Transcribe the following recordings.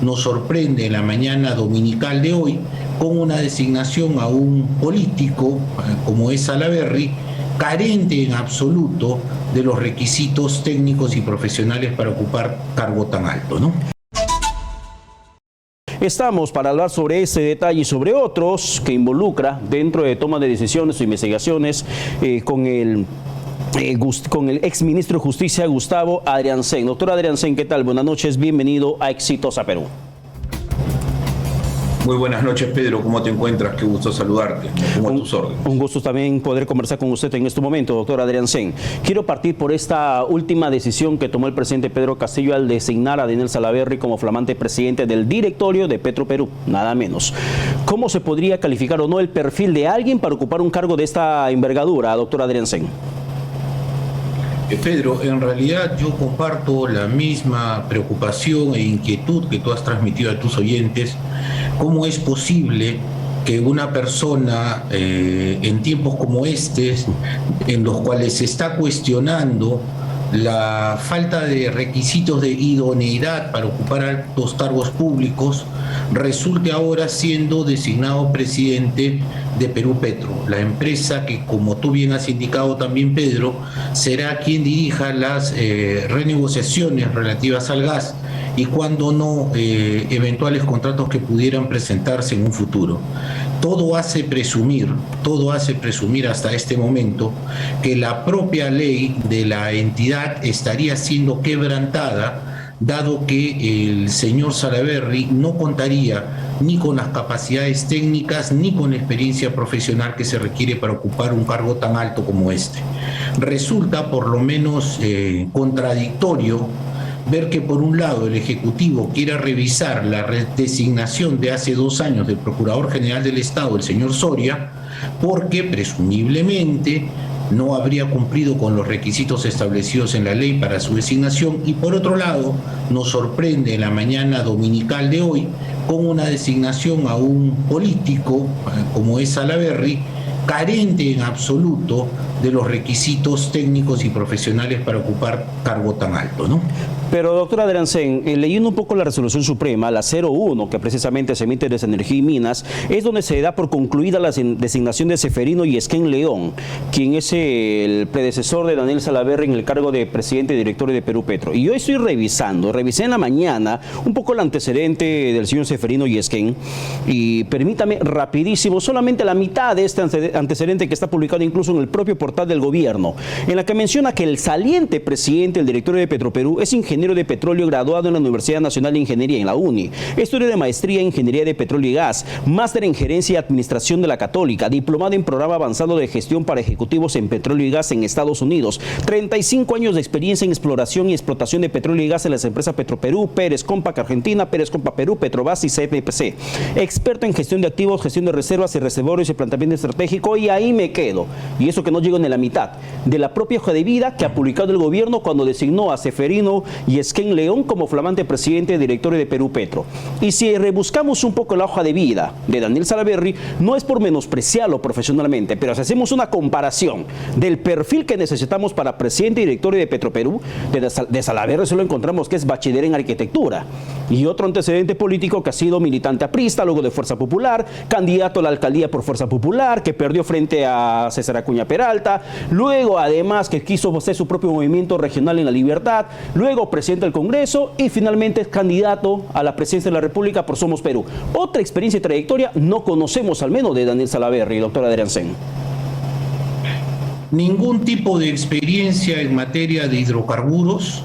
nos sorprende en la mañana dominical de hoy con una designación a un político como es Salaverry, carente en absoluto de los requisitos técnicos y profesionales para ocupar cargo tan alto, ¿no? Estamos para hablar sobre ese detalle y sobre otros que involucra dentro de toma de decisiones o investigaciones con el exministro de Justicia, Gustavo Adriancén. Doctor Adriancén, ¿qué tal? Buenas noches, bienvenido a Exitosa Perú. Muy buenas noches, Pedro. ¿Cómo te encuentras? Qué gusto saludarte. ¿Cómo a tus órdenes? Un gusto también poder conversar con usted en este momento, doctor Adriancén. Quiero partir por esta última decisión que tomó el presidente Pedro Castillo al designar a Daniel Salaverry como flamante presidente del directorio de Petroperú, nada menos. ¿Cómo se podría calificar o no el perfil de alguien para ocupar un cargo de esta envergadura, doctor Adriancén? Pedro, en realidad yo comparto la misma preocupación e inquietud que tú has transmitido a tus oyentes. ¿Cómo es posible que una persona en tiempos como estos, en los cuales se está cuestionando la falta de requisitos de idoneidad para ocupar altos cargos públicos, resulte ahora siendo designado presidente de Perú Petro, la empresa que, como tú bien has indicado también, Pedro, será quien dirija las renegociaciones relativas al gas y cuando no, eventuales contratos que pudieran presentarse en un futuro. Todo hace presumir hasta este momento que la propia ley de la entidad estaría siendo quebrantada, dado que el señor Salaverry no contaría ni con las capacidades técnicas ni con la experiencia profesional que se requiere para ocupar un cargo tan alto como este. Resulta por lo menos contradictorio ver que por un lado el Ejecutivo quiera revisar la designación de hace 2 años del Procurador General del Estado, el señor Soria, porque presumiblemente no habría cumplido con los requisitos establecidos en la ley para su designación, y por otro lado nos sorprende en la mañana dominical de hoy con una designación a un político como es Salaverry, carente en absoluto de los requisitos técnicos y profesionales para ocupar cargo tan alto, ¿no? Pero, doctor Adriancén, leyendo un poco la resolución suprema, la 01, que precisamente se emite desde Energía y Minas, es donde se da por concluida la designación de Seferino Yesquén León, quien es el predecesor de Daniel Salaverry en el cargo de presidente y director de Perú Petro. Y yo estoy revisé en la mañana un poco el antecedente del señor Seferino Yesquén, y permítame rapidísimo, solamente la mitad de este antecedente que está publicado incluso en el propio portal del gobierno, en la que menciona que el saliente presidente, el directorio de Petroperú, es ingeniero de petróleo graduado en la Universidad Nacional de Ingeniería, en la UNI, estudio de maestría en Ingeniería de Petróleo y Gas, máster en Gerencia y Administración de la Católica, diplomado en Programa Avanzado de Gestión para Ejecutivos en Petróleo y Gas en Estados Unidos, 35 años de experiencia en exploración y explotación de petróleo y gas en las empresas Petroperú, Pérez Compac Argentina, Pérez Compac Perú, Petrobras y CPPC, experto en gestión de activos, gestión de reservas y reservorios y planteamiento estratégico, y ahí me quedo, y eso que no llego ni a la mitad, de la propia hoja de vida que ha publicado el gobierno cuando designó a Seferino Yesquén León como flamante presidente y directorio de Perú Petro. Y si rebuscamos un poco la hoja de vida de Daniel Salaverry, no es por menospreciarlo profesionalmente, pero si hacemos una comparación del perfil que necesitamos para presidente y directorio de Petroperú, de Salaverry solo encontramos que es bachiller en arquitectura y otro antecedente político que ha sido militante aprista, luego de Fuerza Popular, candidato a la alcaldía por Fuerza Popular, que perdió frente a César Acuña Peralta, luego además que quiso hacer su propio movimiento regional en La Libertad, luego presidente del Congreso y finalmente es candidato a la presidencia de la República por Somos Perú. Otra experiencia y trayectoria no conocemos al menos de Daniel Salaverry, doctor Adriancén. Ningún tipo de experiencia en materia de hidrocarburos,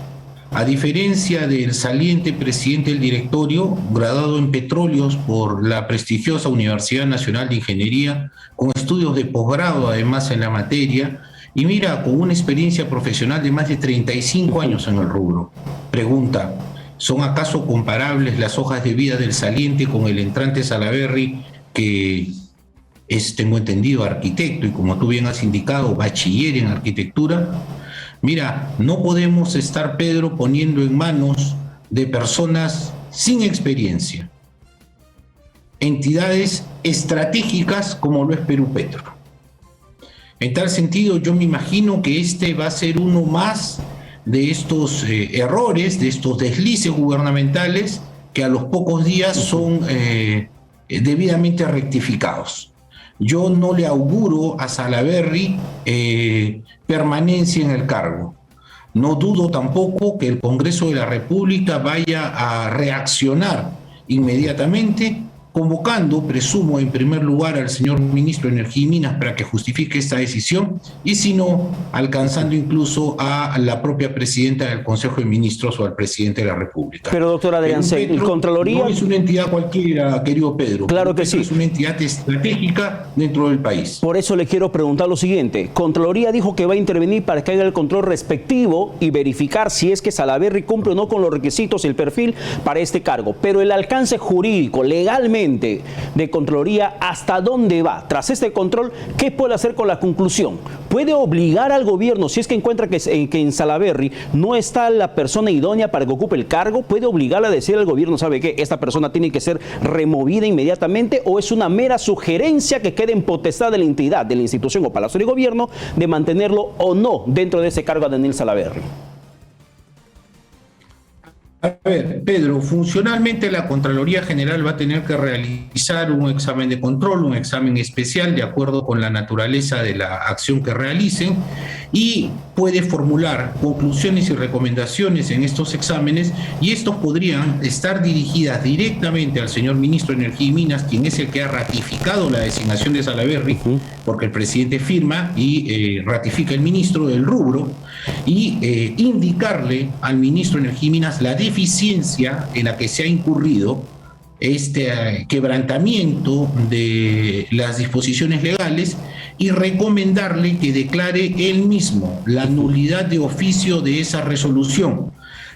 a diferencia del saliente presidente del directorio, graduado en petróleos por la prestigiosa Universidad Nacional de Ingeniería, con estudios de posgrado además en la materia, y mira, con una experiencia profesional de más de 35 años en el rubro. Pregunta, ¿son acaso comparables las hojas de vida del saliente con el entrante Salaverry, que es, tengo entendido, arquitecto y, como tú bien has indicado, bachiller en arquitectura? Mira, no podemos estar, Pedro, poniendo en manos de personas sin experiencia entidades estratégicas como lo es Perú Petro. En tal sentido, yo me imagino que este va a ser uno más de estos errores, de estos deslices gubernamentales que a los pocos días son debidamente rectificados. Yo no le auguro a Salaverry permanencia en el cargo. No dudo tampoco que el Congreso de la República vaya a reaccionar inmediatamente, convocando, presumo, en primer lugar al señor ministro de Energía y Minas para que justifique esta decisión, y si no, alcanzando incluso a la propia presidenta del Consejo de Ministros o al presidente de la República. Pero doctora Adriancén, el Contraloría... No es una entidad cualquiera, querido Pedro. Claro que sí. Es una entidad estratégica dentro del país. Por eso le quiero preguntar lo siguiente. Contraloría dijo que va a intervenir para que haga el control respectivo y verificar si es que Salaverry cumple o no con los requisitos y el perfil para este cargo. Pero el alcance jurídico, legalmente, de Contraloría, ¿hasta dónde va? Tras este control, ¿qué puede hacer con la conclusión? ¿Puede obligar al gobierno, si es que encuentra que en Salaverry no está la persona idónea para que ocupe el cargo? ¿Puede obligarle a decir al gobierno, sabe qué, esta persona tiene que ser removida inmediatamente? ¿O es una mera sugerencia que quede en potestad de la entidad, de la institución o Palacio de Gobierno de mantenerlo o no dentro de ese cargo a Daniel Salaverry? A ver, Pedro, funcionalmente la Contraloría General va a tener que realizar un examen de control, un examen especial de acuerdo con la naturaleza de la acción que realicen, y puede formular conclusiones y recomendaciones en estos exámenes, y estos podrían estar dirigidas directamente al señor ministro de Energía y Minas, quien es el que ha ratificado la designación de Salaverry, porque el presidente firma y ratifica el ministro del rubro, y indicarle al ministro de Energía y Minas la deficiencia en la que se ha incurrido, este quebrantamiento de las disposiciones legales, y recomendarle que declare él mismo la nulidad de oficio de esa resolución.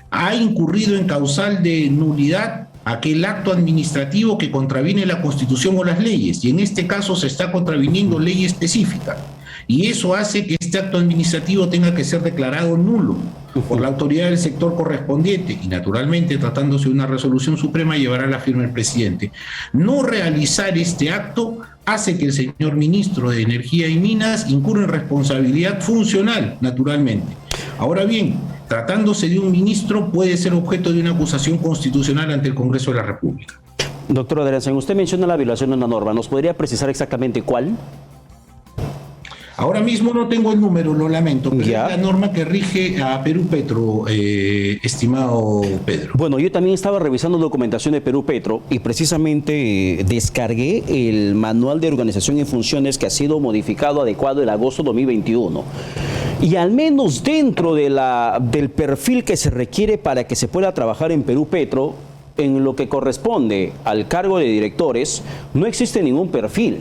Ha incurrido en causal de nulidad aquel acto administrativo que contraviene la Constitución o las leyes, y en este caso se está contraviniendo ley específica. Y eso hace que este acto administrativo tenga que ser declarado nulo por la autoridad del sector correspondiente, y naturalmente, tratándose de una resolución suprema, llevará la firma del presidente. No realizar este acto hace que el señor ministro de Energía y Minas incurra en responsabilidad funcional, naturalmente. Ahora bien, tratándose de un ministro, puede ser objeto de una acusación constitucional ante el Congreso de la República. Doctor Adriancén, usted menciona la violación de una norma. ¿Nos podría precisar exactamente cuál? Ahora mismo no tengo el número, lo lamento, pero es la norma que rige a Perú Petro, estimado Pedro. Bueno, yo también estaba revisando documentación de Perú Petro y precisamente descargué el manual de organización y funciones que ha sido modificado, adecuado en agosto de 2021. Y al menos dentro de del perfil que se requiere para que se pueda trabajar en Perú Petro, en lo que corresponde al cargo de directores, no existe ningún perfil.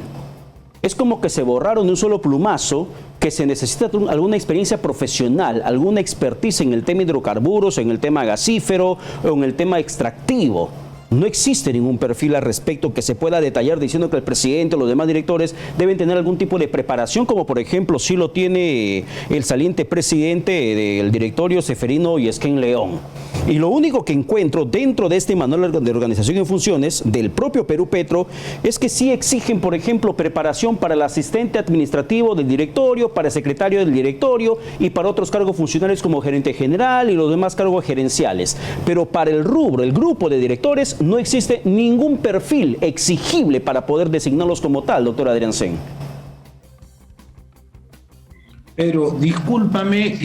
Es como que se borraron de un solo plumazo, que se necesita alguna experiencia profesional, alguna expertise en el tema hidrocarburos, en el tema gasífero o en el tema extractivo. No existe ningún perfil al respecto que se pueda detallar diciendo que el presidente o los demás directores deben tener algún tipo de preparación, como por ejemplo sí lo tiene el saliente presidente del directorio Ceferino Yesquén León. Y lo único que encuentro dentro de este manual de organización y funciones del propio Perú Petro es que sí exigen, por ejemplo, preparación para el asistente administrativo del directorio, para el secretario del directorio y para otros cargos funcionales como gerente general y los demás cargos gerenciales. Pero para el rubro, el grupo de directores, no existe ningún perfil exigible para poder designarlos como tal, doctor Adriancén. Pero discúlpame,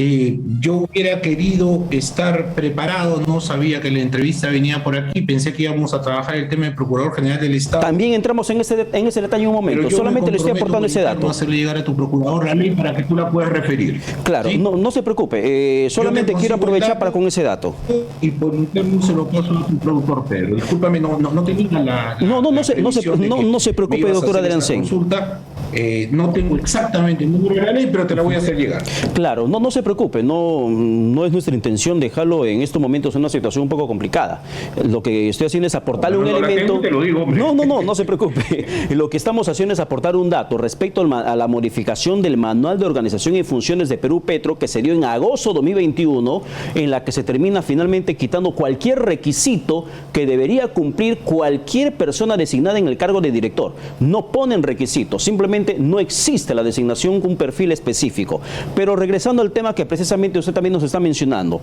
yo hubiera querido estar preparado, no sabía que la entrevista venía por aquí, pensé que íbamos a trabajar el tema del Procurador General del Estado. También entramos en ese detalle un momento, solamente le estoy aportando ese dato. No hacerle llegar a tu procurador la ley para que tú la puedas referir. Claro, ¿sí? No se preocupe, solamente quiero aprovechar para con ese dato. Y por interno se lo paso a tu productor Pedro. Discúlpame, no tenía la no se preocupe, doctor Adriancén. No tengo exactamente el número de la ley, pero te la voy a hacer llegar. Claro, no se preocupe, no es nuestra intención dejarlo en estos momentos en una situación un poco complicada. Lo que estoy haciendo es aportarle un elemento. No se preocupe. Lo que estamos haciendo es aportar un dato respecto a la modificación del manual de organización y funciones de Perú Petro que se dio en agosto de 2021, en la que se termina finalmente quitando cualquier requisito que debería cumplir cualquier persona designada en el cargo de director. No ponen requisitos, simplemente no existe la designación con un perfil específico. Pero regresando al tema que precisamente usted también nos está mencionando,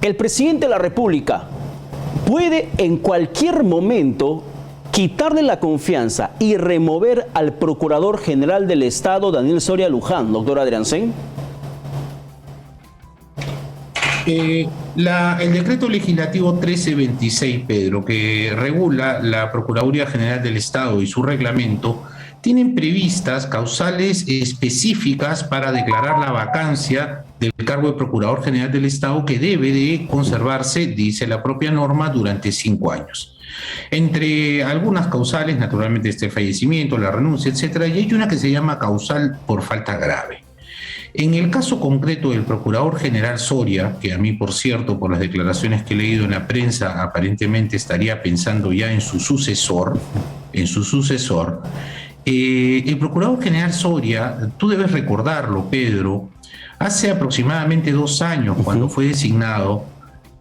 el presidente de la República puede en cualquier momento quitarle la confianza y remover al Procurador General del Estado, Daniel Soria Luján, doctor Adriansen? El decreto legislativo 1326, Pedro, que regula la Procuraduría General del Estado y su reglamento, tienen previstas causales específicas para declarar la vacancia del cargo de Procurador General del Estado, que debe de conservarse, dice la propia norma, durante 5 años. Entre algunas causales, naturalmente, este fallecimiento, la renuncia, etcétera, y hay una que se llama causal por falta grave. En el caso concreto del Procurador General Soria, que a mí, por cierto, por las declaraciones que he leído en la prensa, aparentemente estaría pensando ya en su sucesor, el Procurador General Soria, tú debes recordarlo, Pedro, hace aproximadamente 2 años, cuando fue designado,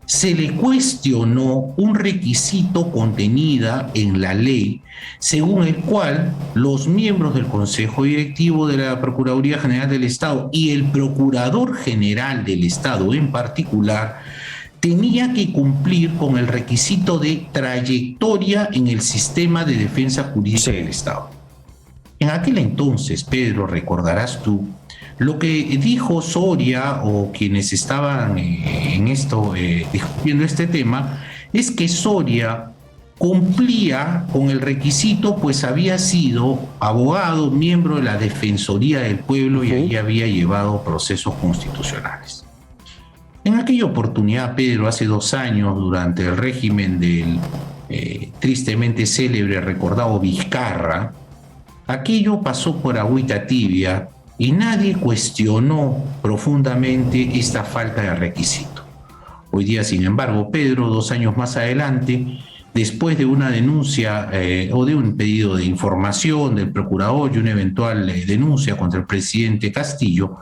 se le cuestionó un requisito contenido en la ley, según el cual los miembros del Consejo Directivo de la Procuraduría General del Estado y el Procurador General del Estado en particular tenía que cumplir con el requisito de trayectoria en el sistema de defensa jurídica del Estado. En aquel entonces, Pedro, recordarás tú, lo que dijo Soria o quienes estaban discutiendo este tema es que Soria cumplía con el requisito, pues había sido abogado, miembro de la Defensoría del Pueblo y ahí había llevado procesos constitucionales. En aquella oportunidad, Pedro, hace 2 años, durante el régimen del tristemente célebre, recordado Vizcarra, aquello pasó por agüita tibia y nadie cuestionó profundamente esta falta de requisito. Hoy día, sin embargo, Pedro, 2 años más adelante, después de una denuncia o de un pedido de información del procurador y una eventual denuncia contra el presidente Castillo,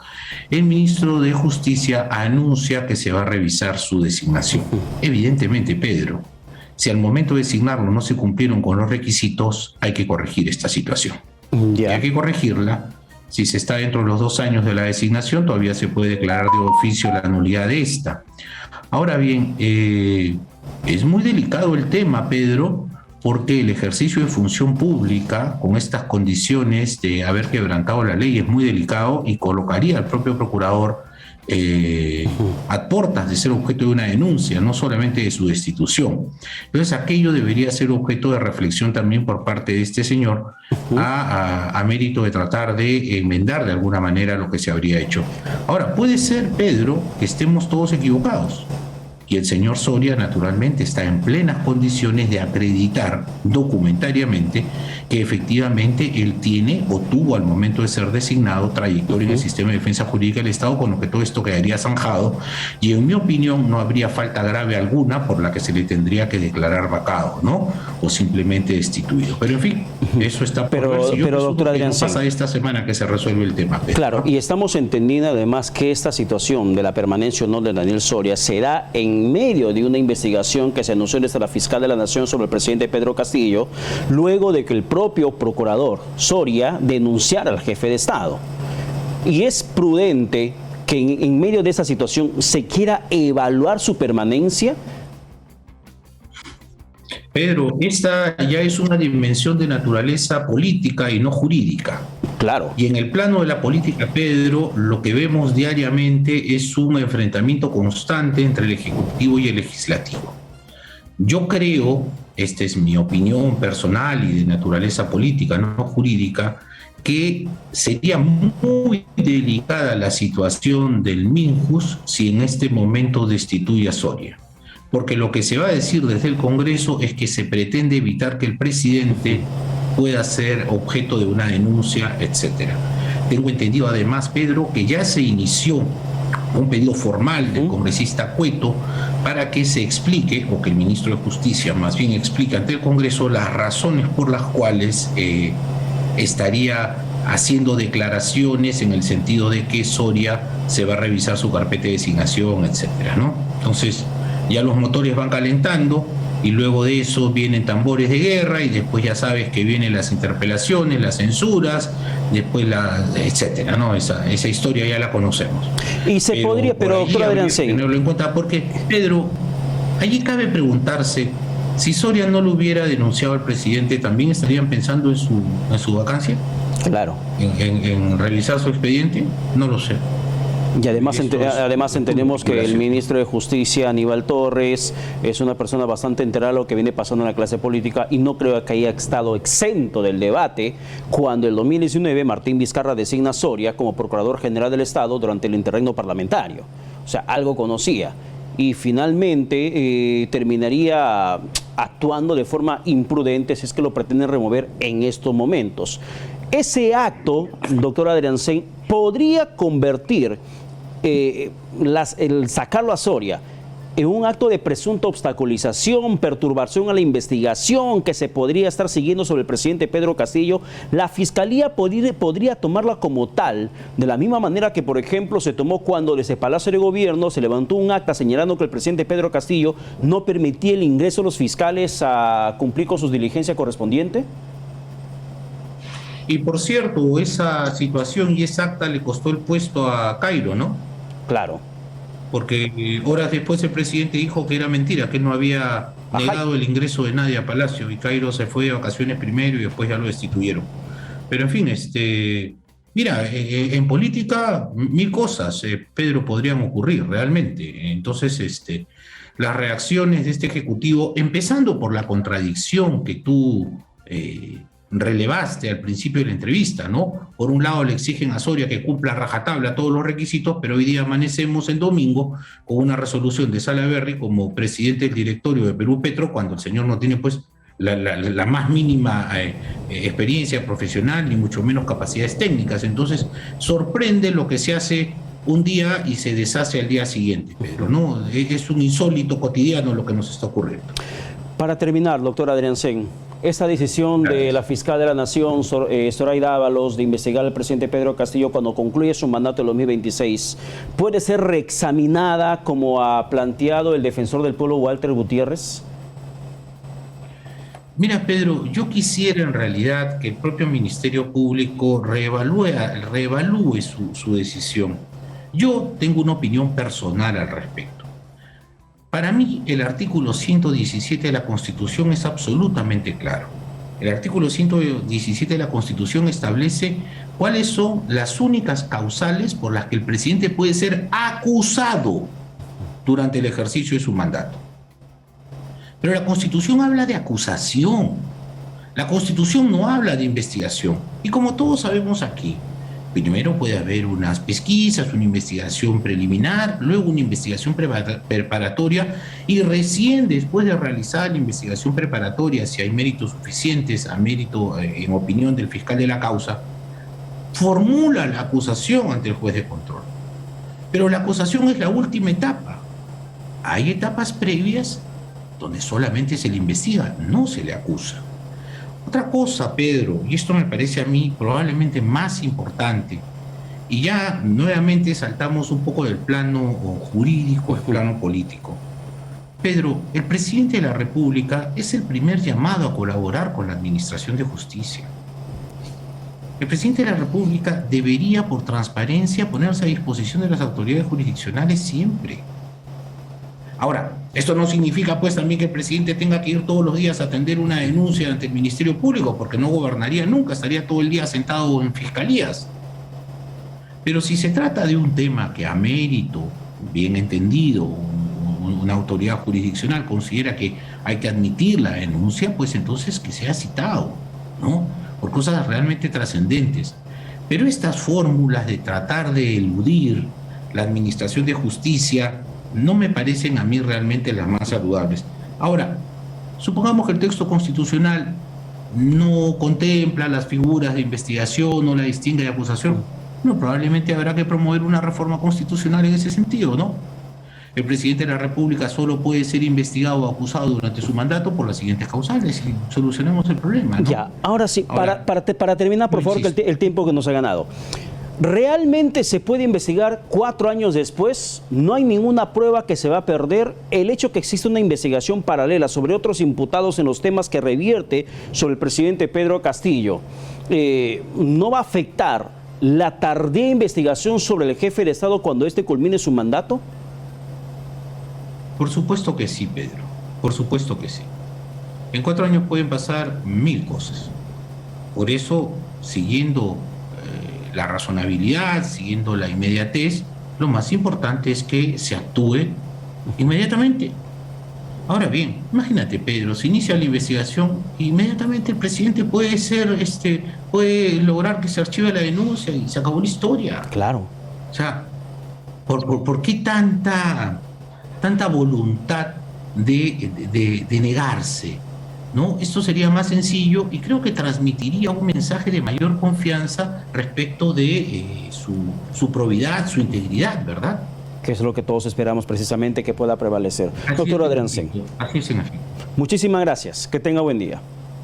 el ministro de Justicia anuncia que se va a revisar su designación. Evidentemente, Pedro, si al momento de designarlo no se cumplieron con los requisitos, hay que corregir esta situación. Y hay que corregirla. Si se está dentro de los 2 años de la designación, todavía se puede declarar de oficio la nulidad de esta. Ahora bien, es muy delicado el tema, Pedro, porque el ejercicio de función pública con estas condiciones de haber quebrantado la ley es muy delicado y colocaría al propio procurador a puertas de ser objeto de una denuncia, no solamente de su destitución. Entonces aquello debería ser objeto de reflexión también por parte de este señor a mérito de tratar de enmendar de alguna manera lo que se habría hecho. Ahora, puede ser, Pedro, que estemos todos equivocados. Y el señor Soria, naturalmente, está en plenas condiciones de acreditar documentariamente que efectivamente él tiene o tuvo al momento de ser designado trayectoria en el sistema de defensa jurídica del Estado, con lo que todo esto quedaría zanjado. Y en mi opinión no habría falta grave alguna por la que se le tendría que declarar vacado, ¿no? O simplemente destituido. Pero en fin, eso está por ver. Pero doctor Adriansen, pasa esta semana que se resuelve el tema. Claro, y estamos entendiendo además que esta situación de la permanencia o no de Daniel Soria será en medio de una investigación que se anunció desde la fiscal de la Nación sobre el presidente Pedro Castillo, luego de que el propio procurador Soria denunciara al jefe de Estado. Y es prudente que en medio de esa situación se quiera evaluar su permanencia. Pedro, esta ya es una dimensión de naturaleza política y no jurídica. Claro. Y en el plano de la política, Pedro, lo que vemos diariamente es un enfrentamiento constante entre el Ejecutivo y el Legislativo. Yo creo, esta es mi opinión personal y de naturaleza política, no jurídica, que sería muy delicada la situación del Minjus si en este momento destituye a Soria. Porque lo que se va a decir desde el Congreso es que se pretende evitar que el presidente pueda ser objeto de una denuncia, etcétera. Tengo entendido además, Pedro, que ya se inició un pedido formal del congresista Cueto para que se explique, o que el ministro de Justicia más bien explique ante el Congreso las razones por las cuales estaría haciendo declaraciones en el sentido de que Soria se va a revisar su carpeta de designación, etcétera, ¿no? Entonces, ya los motores van calentando y luego de eso vienen tambores de guerra y después ya sabes que vienen las interpelaciones, las censuras, después etcétera, ¿no? Esa historia ya la conocemos. Y se podría, pero doctor Adriansen, tenerlo en cuenta porque, Pedro, Allí cabe preguntarse, si Soria no lo hubiera denunciado al presidente, ¿también estarían pensando en su vacancia? Claro. En revisar su expediente? No lo sé. Y además, además entendemos que el ministro de Justicia, Aníbal Torres, es una persona bastante enterada de lo que viene pasando en la clase política y no creo que haya estado exento del debate cuando en 2019 Martín Vizcarra designa a Soria como Procurador General del Estado durante el interregno parlamentario. O sea, algo conocía. Y finalmente terminaría actuando de forma imprudente si es que lo pretenden remover en estos momentos. Ese acto, doctor Adriancén, podría convertir el sacarlo a Soria en un acto de presunta obstaculización, perturbación a la investigación que se podría estar siguiendo sobre el presidente Pedro Castillo. La Fiscalía podría tomarla como tal, de la misma manera que, por ejemplo, se tomó cuando desde Palacio de Gobierno se levantó un acta señalando que el presidente Pedro Castillo no permitía el ingreso de los fiscales a cumplir con sus diligencias correspondientes. Y por cierto, esa situación y esa acta le costó el puesto a Cairo, ¿no? Claro. Porque horas después el presidente dijo que era mentira, que él no había negado el ingreso de nadie a Palacio, y Cairo se fue de vacaciones primero y después ya lo destituyeron. Pero en fin, mira, en política mil cosas, Pedro, podrían ocurrir realmente. Entonces, las reacciones de este Ejecutivo, empezando por la contradicción que tú relevaste al principio de la entrevista, ¿no? Por un lado le exigen a Soria que cumpla a rajatabla todos los requisitos, pero hoy día amanecemos el domingo con una resolución de Salaverry como presidente del directorio de Perú Petro, cuando el señor no tiene pues la más mínima experiencia profesional ni mucho menos capacidades técnicas. Entonces sorprende lo que se hace un día y se deshace al día siguiente, Pedro, ¿no? Es un insólito cotidiano lo que nos está ocurriendo. Para terminar, doctor Adriancén, esta decisión de la fiscal de la Nación, Zoraida Ábalos, de investigar al presidente Pedro Castillo cuando concluye su mandato en 2026, ¿puede ser reexaminada como ha planteado el defensor del pueblo Walter Gutiérrez? Mira, Pedro, yo quisiera en realidad que el propio Ministerio Público reevalúe su decisión. Yo tengo una opinión personal al respecto. Para mí, el artículo 117 de la Constitución es absolutamente claro. El artículo 117 de la Constitución establece cuáles son las únicas causales por las que el presidente puede ser acusado durante el ejercicio de su mandato. Pero la Constitución habla de acusación. La Constitución no habla de investigación. Y como todos sabemos aquí, primero puede haber unas pesquisas, una investigación preliminar, luego una investigación preparatoria y recién después de realizar la investigación preparatoria, si hay méritos suficientes, a mérito en opinión del fiscal de la causa, formula la acusación ante el juez de control. Pero la acusación es la última etapa. Hay etapas previas donde solamente se le investiga, no se le acusa. Otra cosa, Pedro, y esto me parece a mí probablemente más importante, y ya nuevamente saltamos un poco del plano jurídico al plano político. Pedro, el presidente de la República es el primer llamado a colaborar con la Administración de Justicia. El presidente de la República debería, por transparencia, ponerse a disposición de las autoridades jurisdiccionales siempre. Ahora, esto no significa pues también que el presidente tenga que ir todos los días a atender una denuncia ante el Ministerio Público, porque no gobernaría nunca, estaría todo el día sentado en fiscalías. Pero si se trata de un tema que a mérito, bien entendido, una autoridad jurisdiccional considera que hay que admitir la denuncia, pues entonces que sea citado, ¿no? Por cosas realmente trascendentes. Pero estas fórmulas de tratar de eludir la administración de justicia no me parecen a mí realmente las más saludables. Ahora, supongamos que el texto constitucional no contempla las figuras de investigación o la distingue de acusación. No, probablemente habrá que promover una reforma constitucional en ese sentido, ¿no? El presidente de la República solo puede ser investigado o acusado durante su mandato por las siguientes causales y solucionemos el problema, ¿no? Ya, ahora sí, para terminar, por favor, que el tiempo que nos ha ganado. ¿Realmente se puede investigar 4 años después? ¿No hay ninguna prueba que se va a perder? El hecho que existe una investigación paralela sobre otros imputados en los temas que revierte sobre el presidente Pedro Castillo, ¿no va a afectar la tardía investigación sobre el jefe de Estado cuando éste culmine su mandato? Por supuesto que sí, Pedro. Por supuesto que sí. En 4 años pueden pasar 1000 cosas. Por eso, siguiendo la razonabilidad, siguiendo la inmediatez, lo más importante es que se actúe inmediatamente. Ahora bien, imagínate, Pedro, se inicia la investigación, inmediatamente el presidente puede lograr que se archive la denuncia y se acabó la historia. Claro. O sea, ¿por qué tanta voluntad de negarse? ¿No? Esto sería más sencillo y creo que transmitiría un mensaje de mayor confianza respecto de su probidad, su integridad, ¿verdad? Que es lo que todos esperamos precisamente que pueda prevalecer. Así Doctor es, Adriancén, así es, en efecto. muchísimas gracias. Que tenga buen día.